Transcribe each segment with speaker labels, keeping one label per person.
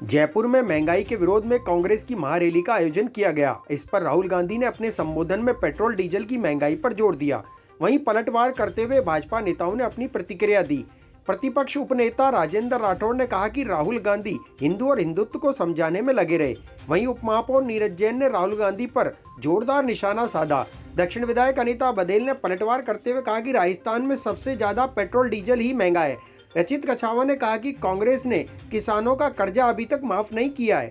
Speaker 1: जयपुर में महंगाई के विरोध में कांग्रेस की महारैली का आयोजन किया गया। इस पर राहुल गांधी ने अपने संबोधन में पेट्रोल डीजल की महंगाई पर जोर दिया। वहीं पलटवार करते हुए भाजपा नेताओं ने अपनी प्रतिक्रिया दी। प्रतिपक्ष उपनेता राजेंद्र राठौड़ ने कहा कि राहुल गांधी हिंदू और हिंदुत्व को समझाने में लगे रहे। वहीं उपमहापौर नीरज जैन ने राहुल गांधी पर जोरदार निशाना साधा। दक्षिण विधायक अनीता बघेल ने पलटवार करते हुए कहा कि राजस्थान में सबसे ज्यादा पेट्रोल डीजल ही महंगा है। रचित कछावा ने कहा कि कांग्रेस ने किसानों का कर्जा अभी तक माफ नहीं किया है।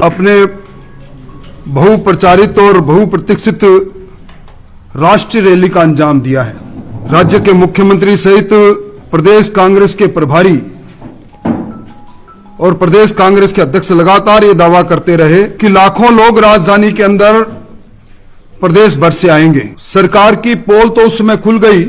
Speaker 2: अपने बहुप्रचारित और बहुप्रतीक्षित राष्ट्रीय रैली का अंजाम दिया है। राज्य के मुख्यमंत्री सहित प्रदेश कांग्रेस के प्रभारी और प्रदेश कांग्रेस के अध्यक्ष लगातार ये दावा करते रहे कि लाखों लोग राजधानी के अंदर प्रदेश भर से आएंगे। सरकार की पोल तो उस समय खुल गई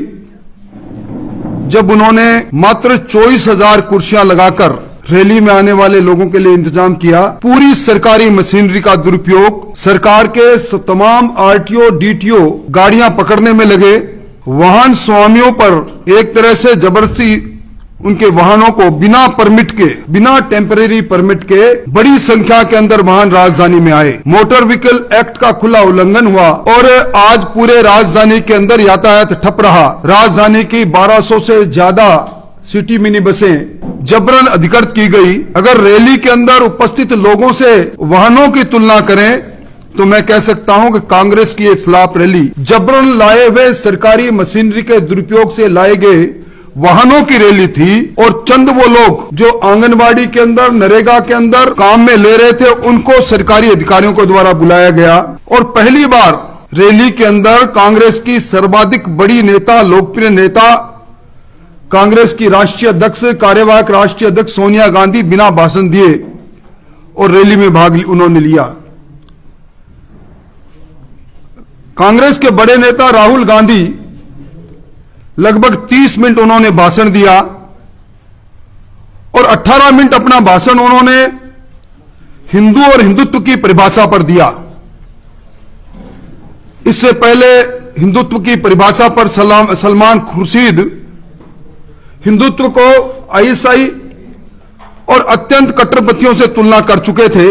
Speaker 2: जब उन्होंने मात्र 24,000 कुर्सियां लगाकर रैली में आने वाले लोगों के लिए इंतजाम किया। पूरी सरकारी मशीनरी का दुरुपयोग, सरकार के तमाम आरटीओ डीटीओ गाड़ियां पकड़ने में लगे। वाहन स्वामियों पर एक तरह से जबरदस्ती उनके वाहनों को बिना परमिट के, बिना टेम्परेरी परमिट के बड़ी संख्या के अंदर वाहन राजधानी में आए। मोटर व्हीकल एक्ट का खुला उल्लंघन हुआ और आज पूरे राजधानी के अंदर यातायात ठप रहा। राजधानी की 1200 से ज्यादा सिटी मिनी बसें जबरन अधिकृत की गई। अगर रैली के अंदर उपस्थित लोगों से वाहनों की तुलना करें तो मैं कह सकता हूं कि कांग्रेस की ये फ्लॉप रैली जबरन लाए हुए सरकारी मशीनरी के दुरुपयोग से लाए गए वाहनों की रैली थी। और चंद वो लोग जो आंगनबाड़ी के अंदर, नरेगा के अंदर काम में ले रहे थे, उनको सरकारी अधिकारियों को द्वारा बुलाया गया। और पहली बार रैली के अंदर कांग्रेस की सर्वाधिक बड़ी नेता, लोकप्रिय नेता, कांग्रेस की राष्ट्रीय अध्यक्ष, कार्यवाहक राष्ट्रीय अध्यक्ष सोनिया गांधी बिना भाषण दिए और रैली में भाग उन्होंने लिया। कांग्रेस के बड़े नेता राहुल गांधी लगभग 30 मिनट उन्होंने भाषण दिया और 18 मिनट अपना भाषण उन्होंने हिंदू और हिंदुत्व की परिभाषा पर दिया। इससे पहले हिंदुत्व की परिभाषा पर सलमान खुर्शीद हिंदुत्व को आईएसआई और अत्यंत कट्टरपंथियों से तुलना कर चुके थे।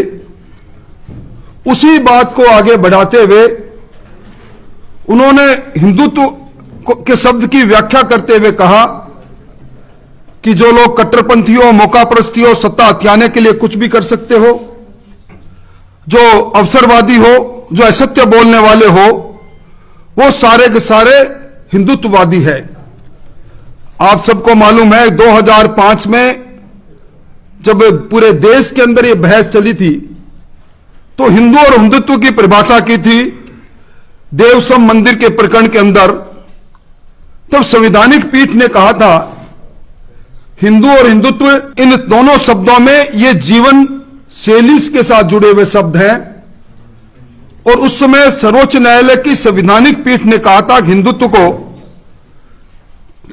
Speaker 2: उसी बात को आगे बढ़ाते हुए उन्होंने हिंदुत्व के शब्द की व्याख्या करते हुए कहा कि जो लोग कट्टरपंथियों, मौकापरस्तियों, सत्ता हथियाने के लिए कुछ भी कर सकते हो, जो अवसरवादी हो, जो असत्य बोलने वाले हो, वो सारे के सारे हिंदुत्ववादी है। आप सबको मालूम है 2005 में जब पूरे देश के अंदर ये बहस चली थी तो हिंदू और हिंदुत्व की परिभाषा की थी देवसम मंदिर के प्रकरण के अंदर। तब संवैधानिक पीठ ने कहा था हिंदू और हिंदुत्व इन दोनों शब्दों में ये जीवन शैली के साथ जुड़े हुए शब्द हैं। और उस समय सर्वोच्च न्यायालय की संवैधानिक पीठ ने कहा था कि हिंदुत्व को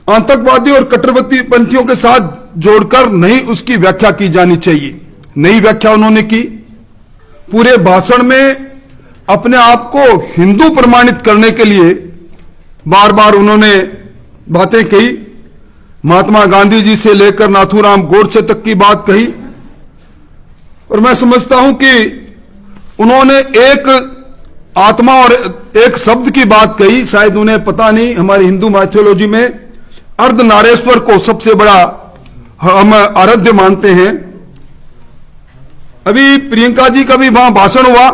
Speaker 2: आतंकवादी और कट्टरपंथियों के साथ जोड़कर नहीं उसकी व्याख्या की जानी चाहिए। नई व्याख्या उन्होंने की। पूरे भाषण में अपने आप को हिंदू प्रमाणित करने के लिए बार बार उन्होंने बातें कही। महात्मा गांधी जी से लेकर नाथूराम गोडसे तक की बात कही। और मैं समझता हूं कि उन्होंने एक आत्मा और एक शब्द की बात कही। शायद उन्हें पता नहीं, हमारी हिंदू माइथोलॉजी में अर्धनारेश्वर को सबसे बड़ा हम आराध्य मानते हैं। अभी प्रियंका जी का भी वहां भाषण हुआ।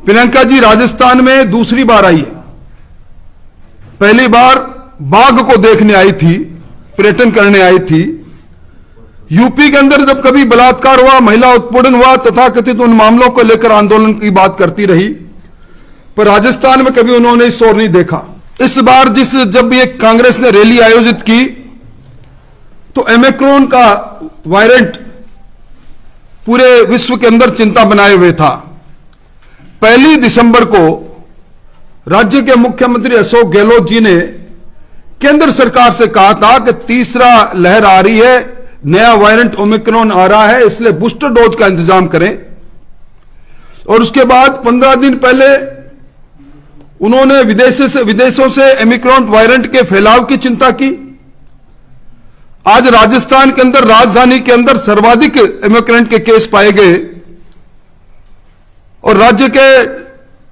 Speaker 2: प्रियंका जी राजस्थान में दूसरी बार आई है। पहली बार बाघ को देखने आई थी, पर्यटन करने आई थी। यूपी के अंदर जब कभी बलात्कार हुआ, महिला उत्पीड़न हुआ, तथाकथित उन मामलों को लेकर आंदोलन की बात करती रही, पर राजस्थान में कभी उन्होंने इस ओर नहीं देखा। इस बार जब ये कांग्रेस ने रैली आयोजित की तो ओमिक्रॉन का वायरेंट पूरे विश्व के अंदर चिंता बनाए हुए था। 1 दिसंबर को राज्य के मुख्यमंत्री अशोक गहलोत जी ने केंद्र सरकार से कहा था कि तीसरा लहर आ रही है, नया वायरेंट ओमिक्रॉन आ रहा है, इसलिए बूस्टर डोज का इंतजाम करें। और उसके बाद 15 दिन पहले उन्होंने विदेशों से ओमिक्रॉन वायरेंट के फैलाव की चिंता की। आज राजस्थान के अंदर, राजधानी के अंदर सर्वाधिक इमिग्रेंट के केस पाए गए और राज्य के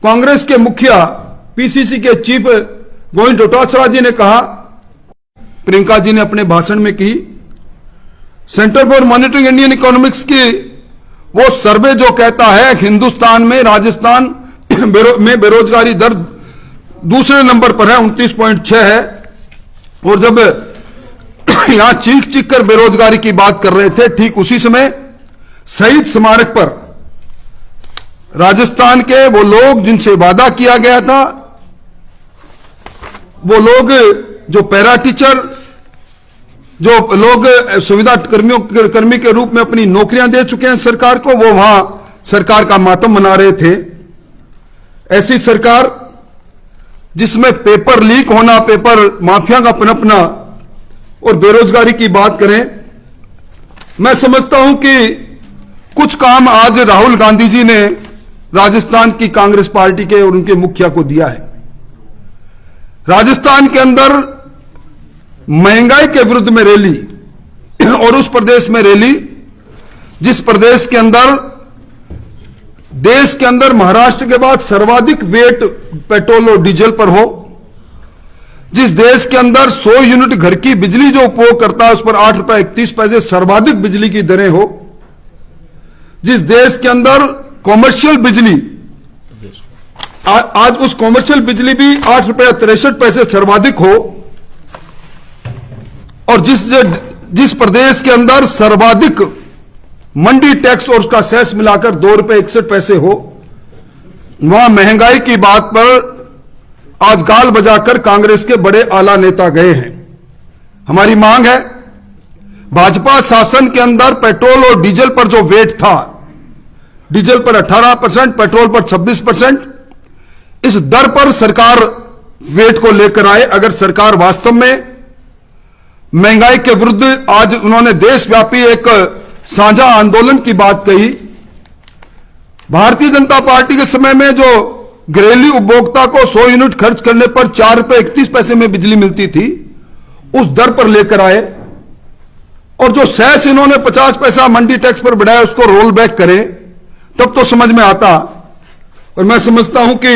Speaker 2: कांग्रेस के मुखिया पीसीसी के चीफ गोविंद डोटासरा जी ने कहा, प्रियंका जी ने अपने भाषण में की, centre for monitoring Indian economics की वो सर्वे जो कहता है हिंदुस्तान में राजस्थान में बेरोजगारी दर दूसरे नंबर पर है, 29.6 है। और जब यहां चीख चीख कर बेरोजगारी की बात कर रहे थे, ठीक उसी समय शहीद स्मारक पर राजस्थान के वो लोग जिनसे वादा किया गया था, वो लोग जो पैरा टीचर, जो लोग सुविधा कर्मी के रूप में अपनी नौकरियां दे चुके हैं सरकार को, वो वहां सरकार का मातम मना रहे थे। ऐसी सरकार जिसमें पेपर लीक होना, पेपर माफिया का पनपना और बेरोजगारी की बात करें, मैं समझता हूं कि कुछ काम आज राहुल गांधी जी ने राजस्थान की कांग्रेस पार्टी के और उनके मुखिया को दिया है। राजस्थान के अंदर महंगाई के विरुद्ध में रैली और उस प्रदेश में रैली जिस प्रदेश के अंदर देश के अंदर महाराष्ट्र के बाद सर्वाधिक वेट पेट्रोल और डीजल पर हो, जिस देश के अंदर 100 यूनिट घर की बिजली जो उपभोग करता है उस पर 8 रुपए 31 पैसे सर्वाधिक बिजली की दरें हो, जिस देश के अंदर कॉमर्शियल बिजली आज उस कॉमर्शियल बिजली भी 8 रुपए 63 पैसे सर्वाधिक हो, और जिस प्रदेश के अंदर सर्वाधिक मंडी टैक्स और उसका सेस मिलाकर 2 रुपए 61 पैसे हो, वहां महंगाई की बात पर आज गाल बजाकर कांग्रेस के बड़े आला नेता गए हैं। हमारी मांग है, भाजपा शासन के अंदर पेट्रोल और डीजल पर जो वेट था, डीजल पर 18%, पेट्रोल पर 26%, इस दर पर सरकार वेट को लेकर आए। अगर सरकार वास्तव में महंगाई के विरुद्ध, आज उन्होंने देशव्यापी एक साझा आंदोलन की बात कही। भारतीय जनता पार्टी के समय में जो घरेलू उपभोक्ता को 100 यूनिट खर्च करने पर 4 रुपए 31 पैसे में बिजली मिलती थी, उस दर पर लेकर आए, और जो सेस इन्होंने 50 पैसा मंडी टैक्स पर बढ़ाया उसको रोल बैक करें, तब तो समझ में आता। और मैं समझता हूं कि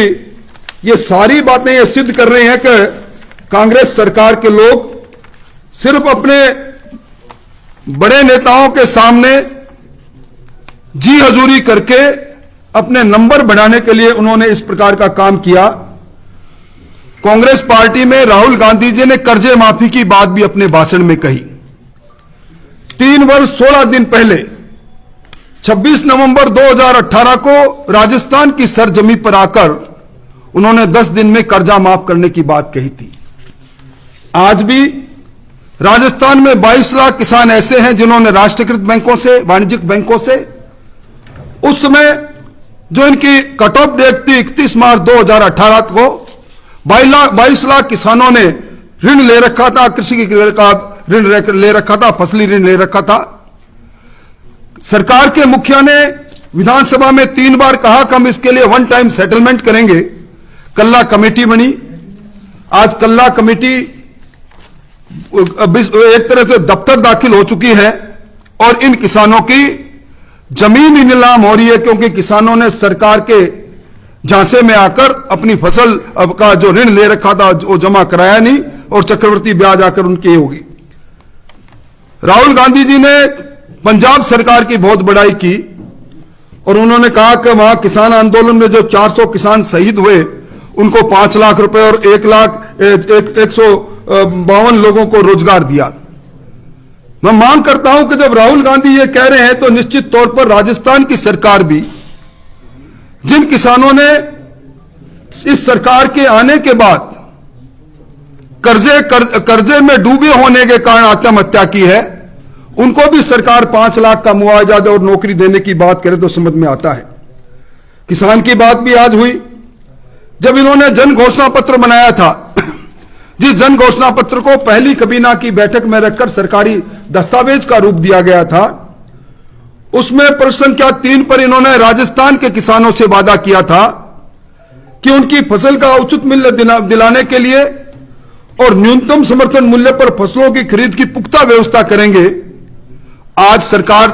Speaker 2: ये सारी बातें ये सिद्ध कर रही हैं कि कांग्रेस सरकार के लोग सिर्फ अपने बड़े नेताओं के सामने जी हजूरी करके अपने नंबर बढ़ाने के लिए उन्होंने इस प्रकार का काम किया। कांग्रेस पार्टी में राहुल गांधी जी ने कर्जे माफी की बात भी अपने भाषण में कही। 3 वर्ष 16 दिन पहले 26 नवंबर 2018 को राजस्थान की सरजमी पर आकर उन्होंने 10 दिन में कर्जा माफ करने की बात कही थी। आज भी राजस्थान में 22 लाख किसान ऐसे हैं जिन्होंने राष्ट्रीयकृत बैंकों से, वाणिज्यिक बैंकों से, उस समय जो इनकी कट ऑफ डेट थी 31 मार्च 2018 को 22 लाख किसानों ने ऋण ले रखा था, कृषि का ऋण ले रखा था, फसली ऋण ले रखा था। सरकार के मुखिया ने विधानसभा में 3 बार कहा कि हम इसके लिए वन टाइम सेटलमेंट करेंगे। कल्ला कमेटी बनी। आज कल्ला कमेटी एक तरह से दफ्तर दाखिल हो चुकी है और इन किसानों की जमीन ही नीलाम हो रही है, क्योंकि किसानों ने सरकार के झांसे में आकर अपनी फसल का जो ऋण ले रखा था वो जमा कराया नहीं और चक्रवृद्धि ब्याज आकर उनकी होगी। राहुल गांधी जी ने पंजाब सरकार की बहुत बड़ाई की और उन्होंने कहा कि वहां किसान आंदोलन में जो 400 किसान शहीद हुए उनको 5 लाख रुपए और 1,152 लोगों को रोजगार दिया। मैं मांग करता हूं कि जब राहुल गांधी ये कह रहे हैं तो निश्चित तौर पर राजस्थान की सरकार भी, जिन किसानों ने इस सरकार के आने के बाद कर्जे में डूबे होने के कारण आत्महत्या की है, उनको भी सरकार 5 लाख का मुआवजा और नौकरी देने की बात करे तो समझ में आता है। किसान की बात भी आज हुई। जब इन्होंने जन घोषणा पत्र बनाया था, जिस जन घोषणा पत्र को पहली कबीना की बैठक में रखकर सरकारी दस्तावेज का रूप दिया गया था, उसमें प्रश्न संख्या 3 पर इन्होंने राजस्थान के किसानों से वादा किया था कि उनकी फसल का उचित मूल्य दिलाने के लिए और न्यूनतम समर्थन मूल्य पर फसलों की खरीद की पुख्ता व्यवस्था करेंगे। आज सरकार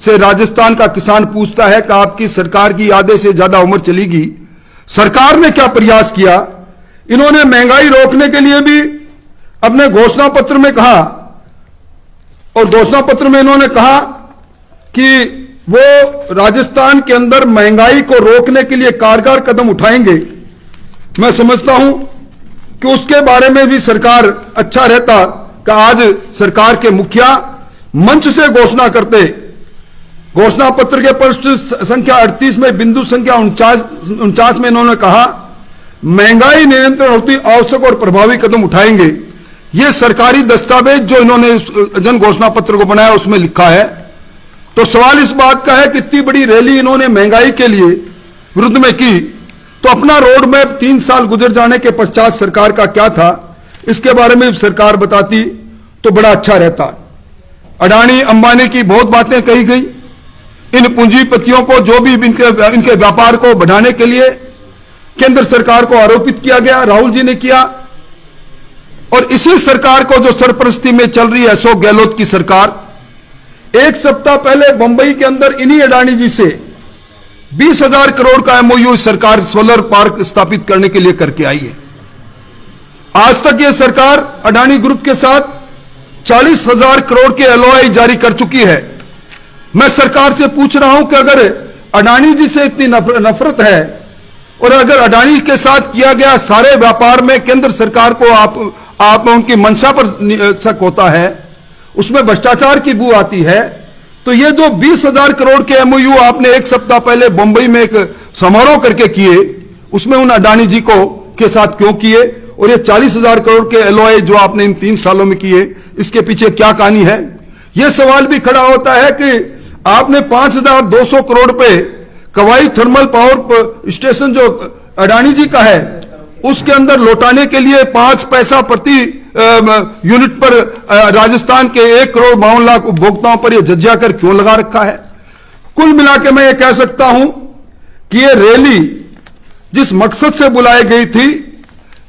Speaker 2: से राजस्थान का किसान पूछता है कि आपकी सरकार की आधे से ज्यादा उम्र चलेगी, सरकार ने क्या प्रयास किया? इन्होंने महंगाई रोकने के लिए भी अपने घोषणा पत्र में कहा, और घोषणा पत्र में इन्होंने कहा कि वो राजस्थान के अंदर महंगाई को रोकने के लिए कारगर कदम उठाएंगे। मैं समझता हूं कि उसके बारे में भी सरकार अच्छा रहता कि आज सरकार के मुखिया मंच से घोषणा करते। घोषणा पत्र के पृष्ठ संख्या 38 में बिंदु संख्या 49 में इन्होंने कहा महंगाई नियंत्रण हेतु आवश्यक और प्रभावी कदम उठाएंगे। यह सरकारी दस्तावेज जो इन्होंने जन घोषणा पत्र को बनाया उसमें लिखा है। तो सवाल इस बात का है कि इतनी बड़ी रैली इन्होंने महंगाई के लिए विरुद्ध में की, तो अपना रोड मैप 3 साल गुजर जाने के पश्चात सरकार का क्या था, इसके बारे में सरकार बताती तो बड़ा अच्छा रहता। अडानी अंबानी की बहुत बातें कही गई। इन पूंजीपतियों को जो भी इनके व्यापार को बढ़ाने के लिए केंद्र सरकार को आरोपित किया गया, राहुल जी ने किया। और इसी सरकार को जो सरपरस्ती में चल रही है अशोक गहलोत की सरकार, 1 सप्ताह पहले बंबई के अंदर इन्हीं अडानी जी से 20,000 करोड़ का एमओयू सरकार सोलर पार्क स्थापित करने के लिए करके आई है। आज तक यह सरकार अडानी ग्रुप के साथ 40,000 करोड़ के एलओआई जारी कर चुकी है। मैं सरकार से पूछ रहा हूं कि अगर अडानी जी से इतनी नफरत है और अगर अडानी के साथ किया गया सारे व्यापार में केंद्र सरकार को आप उनकी मंशा पर शक होता है, उसमें भ्रष्टाचार की बू आती है, तो ये जो 20,000 करोड़ के एमओयू आपने 1 सप्ताह पहले बंबई में एक समारोह करके किए, उसमें उन अडानी जी को के साथ क्यों किए? और ये 40,000 करोड़ के एलओआई जो आपने इन 3 सालों में किए, इसके पीछे क्या कहानी है? यह सवाल भी खड़ा होता है कि आपने 5,200 करोड़ पे कवाई थर्मल पावर स्टेशन जो अडानी जी का है उसके अंदर लौटाने के लिए 5 पैसा प्रति यूनिट पर राजस्थान के 1,52,00,000 उपभोक्ताओं पर यह जज्जिया कर क्यों लगा रखा है? कुल मिलाकर मैं ये कह सकता हूं कि ये रैली जिस मकसद से बुलाई गई थी,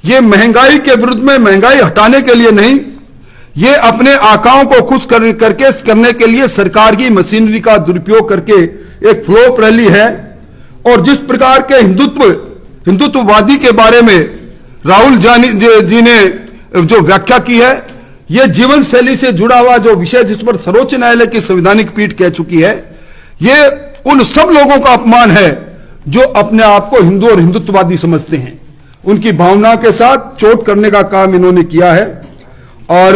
Speaker 2: ये महंगाई के विरुद्ध में महंगाई हटाने के लिए नहीं, ये अपने आकाओं को खुश करने के लिए सरकार की मशीनरी का दुरुपयोग करके एक फ्लोप रैली है। और जिस प्रकार के हिंदुत्ववादी के बारे में राहुल जी ने जो व्याख्या की है, यह जीवन शैली से जुड़ा हुआ जो विषय जिस पर सर्वोच्च न्यायालय की संवैधानिक पीठ कह चुकी है, यह उन सब लोगों का अपमान है जो अपने आप को हिंदू और हिंदुत्ववादी समझते हैं। उनकी भावना के साथ चोट करने का काम इन्होंने किया है। और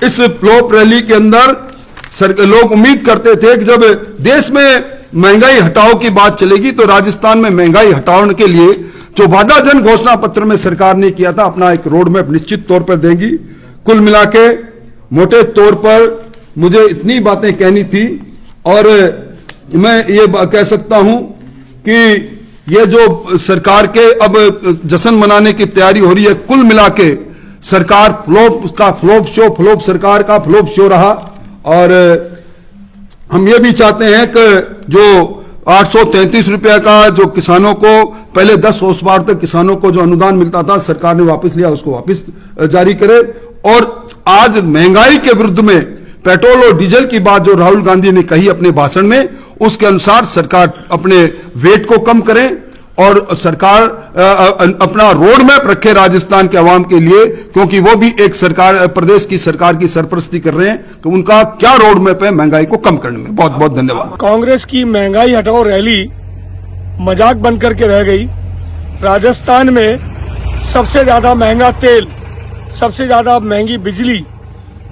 Speaker 2: इस फ्लोप रैली के अंदर लोग उम्मीद करते थे कि जब देश में महंगाई हटाओ की बात चलेगी तो राजस्थान में महंगाई हटाने के लिए जो वादा जन घोषणा पत्र में सरकार ने किया था, अपना एक रोड मैप निश्चित तौर पर देंगी। कुल मिला के मोटे तौर पर मुझे इतनी बातें कहनी थी। और मैं ये कह सकता हूं कि ये जो सरकार के अब जश्न मनाने की तैयारी हो रही है, कुल मिला के सरकार फ्लॉप सरकार का फ्लॉप शो रहा। और हम ये भी चाहते हैं कि जो 833 रुपया का जो किसानों को पहले 10 horsepower तक किसानों को जो अनुदान मिलता था सरकार ने वापस लिया, उसको वापस जारी करे। और आज महंगाई के विरुद्ध में पेट्रोल और डीजल की बात जो राहुल गांधी ने कही अपने भाषण में, उसके अनुसार सरकार अपने वेट को कम करे और सरकार अपना रोड मैप रखे राजस्थान के अवाम के लिए, क्योंकि वो भी एक सरकार प्रदेश की सरकार की सरपरस्ती कर रहे हैं कि उनका क्या रोड मैप है महंगाई को कम करने में। बहुत बहुत धन्यवाद।
Speaker 3: कांग्रेस की महंगाई हटाओ रैली मजाक बन करके रह गई। राजस्थान में सबसे ज्यादा महंगा तेल, सबसे ज्यादा महंगी बिजली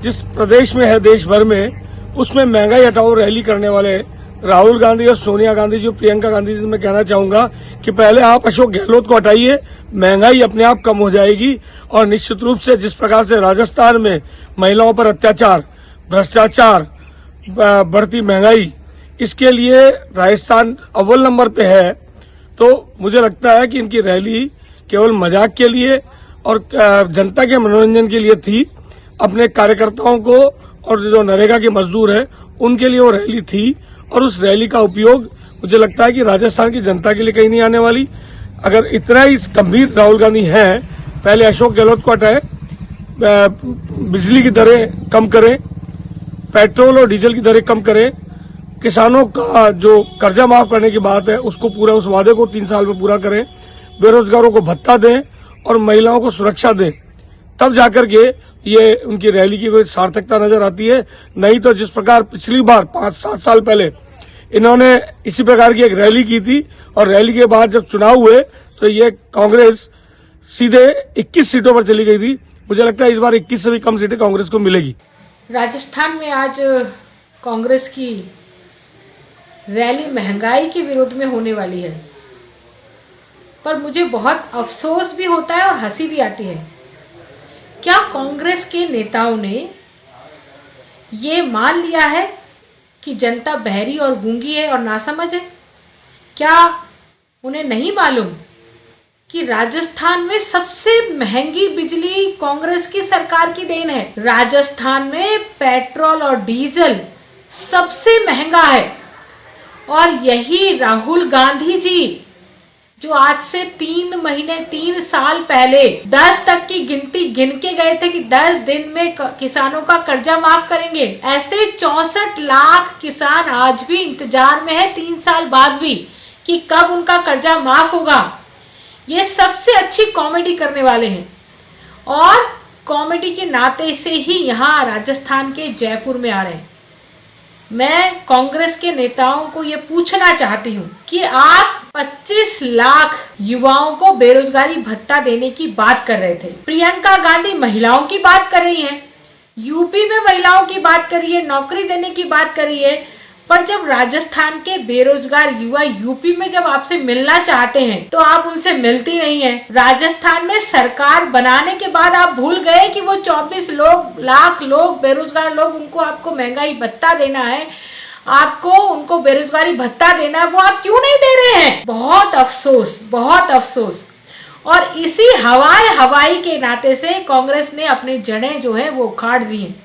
Speaker 3: जिस प्रदेश में है देश भर में, उसमें महंगाई हटाओ रैली करने वाले राहुल गांधी और सोनिया गांधी जी, प्रियंका गांधी जी, मैं कहना चाहूंगा कि पहले आप अशोक गहलोत को हटाइए, महंगाई अपने आप कम हो जाएगी। और निश्चित रूप से जिस प्रकार से राजस्थान में महिलाओं पर अत्याचार, भ्रष्टाचार, बढ़ती महंगाई, इसके लिए राजस्थान अव्वल नंबर पे है। तो मुझे लगता है कि इनकी रैली केवल मजाक के लिए और जनता के मनोरंजन के लिए थी। अपने कार्यकर्ताओं को और जो नरेगा के मजदूर हैं उनके लिए वो रैली थी। और उस रैली का उपयोग मुझे लगता है कि राजस्थान की जनता के लिए कहीं नहीं आने वाली। अगर इतना ही गंभीर राहुल गांधी हैं, पहले अशोक गहलोत को हटाए, बिजली की दरें कम करें, पेट्रोल और डीजल की दरें कम करें, किसानों का जो कर्जा माफ करने की बात है उसको पूरा, उस वादे को 3 साल में पूरा करें, बेरोजगारों को भत्ता दें और महिलाओं को सुरक्षा दें, तब जाकर के ये उनकी रैली की कोई सार्थकता नजर आती है। नहीं तो जिस प्रकार पिछली बार 5-7 साल पहले इन्होंने इसी प्रकार की एक रैली की थी और रैली के बाद जब चुनाव हुए तो ये कांग्रेस सीधे 21 सीटों पर चली गई थी। मुझे लगता है इस बार 21 से भी कम सीटें कांग्रेस को मिलेगी।
Speaker 4: राजस्थान में आज कांग्रेस की रैली महंगाई के विरोध में होने वाली है, पर मुझे बहुत अफसोस भी होता है और हंसी भी आती है। क्या कांग्रेस के नेताओं ने ये मान लिया है कि जनता बहरी और गूंगी है और नासमझ है? क्या उन्हें नहीं मालूम कि राजस्थान में सबसे महंगी बिजली कांग्रेस की सरकार की देन है? राजस्थान में पेट्रोल और डीजल सबसे महंगा है और यही राहुल गांधी जी, जो आज से 3 साल पहले 10 तक की गिनती गिन के गए थे कि 10 दिन में किसानों का कर्जा माफ करेंगे, ऐसे 64 लाख किसान आज भी इंतजार में है 3 साल बाद भी कि कब उनका कर्जा माफ होगा। ये सबसे अच्छी कॉमेडी करने वाले हैं और कॉमेडी के नाते से ही यहाँ राजस्थान के जयपुर में आ रहे हैं। मैं कांग्रेस के नेताओं को ये पूछना चाहती हूँ कि आप 25 लाख युवाओं को बेरोजगारी भत्ता देने की बात कर रहे थे, प्रियंका गांधी महिलाओं की बात कर रही हैं, यूपी में महिलाओं की बात कर रही है, नौकरी देने की बात कर रही है, पर जब राजस्थान के बेरोजगार युवा यूपी में जब आपसे मिलना चाहते हैं तो आप उनसे मिलती नहीं है। राजस्थान में सरकार बनाने के बाद आप भूल गए कि वो 24 लाख लोग बेरोजगार लोग, उनको आपको महंगाई भत्ता देना है, आपको उनको बेरोजगारी भत्ता देना है, वो आप क्यों नहीं दे रहे हैं? बहुत अफसोस, बहुत अफसोस। और इसी हवाई के नाते से कांग्रेस ने अपनी जड़ें जो है वो उखाड़ दी हैं।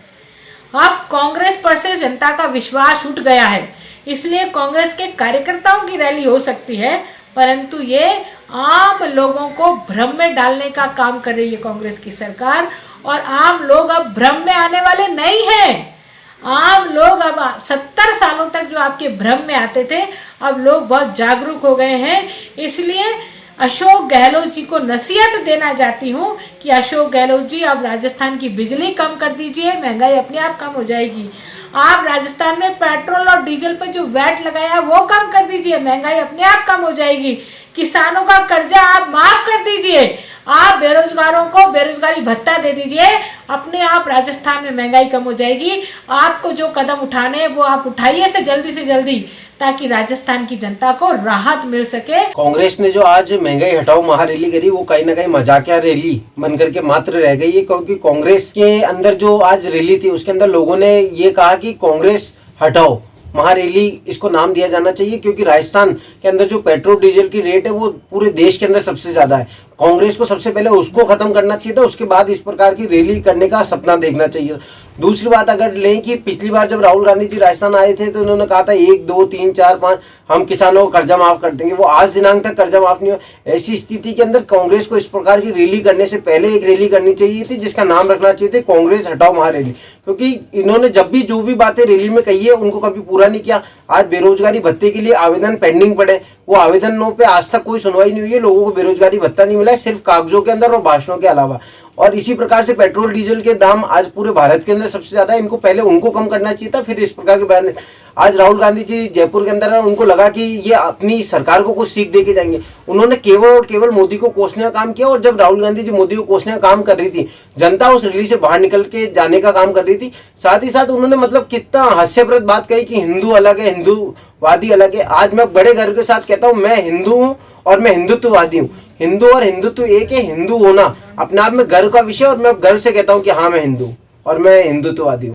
Speaker 4: अब कांग्रेस पर से जनता का विश्वास उठ गया है, इसलिए कांग्रेस के कार्यकर्ताओं की रैली हो सकती है, परंतु ये आम लोगों को भ्रम में डालने का काम कर रही है कांग्रेस की सरकार। और आम लोग अब भ्रम में आने वाले नहीं हैं। आम लोग अब 70 सालों तक जो आपके भ्रम में आते थे, अब लोग बहुत जागरूक हो गए हैं। इसलिए अशोक गहलोत जी को नसीहत देना चाहती हूँ कि अशोक गहलोत जी, आप राजस्थान की बिजली कम कर दीजिए, महंगाई अपने आप कम हो जाएगी। आप राजस्थान में पेट्रोल और डीजल पर जो वैट लगाया वो कम कर दीजिए, महंगाई अपने आप कम हो जाएगी। किसानों का कर्जा आप माफ कर दीजिए, आप बेरोजगारों को बेरोजगारी भत्ता दे दीजिए, अपने आप राजस्थान में महंगाई कम हो जाएगी। आपको जो कदम उठाने हैं वो आप उठाइए से जल्दी, ताकि राजस्थान की जनता को राहत मिल सके।
Speaker 5: कांग्रेस ने जो आज महंगाई हटाओ महारैली करी, वो कहीं ना कहीं मजाकिया रैली बनकर के मात्र रह गई है, क्योंकि कांग्रेस के अंदर जो आज रैली थी उसके अंदर लोगों ने ये कहा कि कांग्रेस हटाओ महारैली इसको नाम दिया जाना चाहिए, क्योंकि राजस्थान के अंदर जो पेट्रोल डीजल की रेट है वो पूरे देश के अंदर सबसे ज्यादा है। कांग्रेस को सबसे पहले उसको खत्म करना चाहिए था, उसके बाद इस प्रकार की रैली करने का सपना देखना चाहिए। दूसरी बात अगर लें कि पिछली बार जब राहुल गांधी जी राजस्थान आए थे तो उन्होंने कहा था 1, 2, 3, 4, 5 हम किसानों को कर्जा माफ कर देंगे, वो आज दिनांक तक कर्जा माफ नहीं हुआ। ऐसी स्थिति के अंदर कांग्रेस को इस प्रकार की रैली करने से पहले एक रैली करनी चाहिए थी जिसका नाम रखना चाहिए था कांग्रेस हटाओ महारैली, क्योंकि इन्होंने जब भी जो भी बातें रैली में कही है उनको कभी पूरा नहीं किया। आज बेरोजगारी भत्ते के लिए आवेदन पेंडिंग पड़े, वो आवेदनों पे आज तक कोई सुनवाई नहीं हुई है, लोगों को बेरोजगारी भत्ता नहीं मिला है, सिर्फ कागजों के अंदर और भाषणों के अलावा। और इसी प्रकार से पेट्रोल डीजल के दाम आज पूरे भारत के अंदर सबसे ज्यादा है, इनको पहले उनको कम करना चाहिए था, फिर इस प्रकार के बयान। आज राहुल गांधी जी जयपुर के अंदर है, उनको लगा कि ये अपनी सरकार को कुछ सीख दे के जाएंगे, उन्होंने केवल और केवल मोदी को कोसने का काम किया। और जब राहुल गांधी जी मोदी को कोसने का काम कर रही थी, जनता उस रैली से बाहर निकल के जाने का काम कर रही थी। साथ ही साथ उन्होंने मतलब कितना हास्यप्रद बात कही कि हिंदू अलग है, हिंदूवादी अलग है। आज मैं बड़े गर्व के साथ कहता हूं, मैं हिंदू हूं और मैं हिंदुत्ववादी हूं। हिंदू और हिंदुत्व एक है, हिंदू होना अपने आप में गर्व का विषय, और मैं गर्व से कहता हूं कि हाँ मैं हिंदू और मैं हिंदुत्ववादी हूं।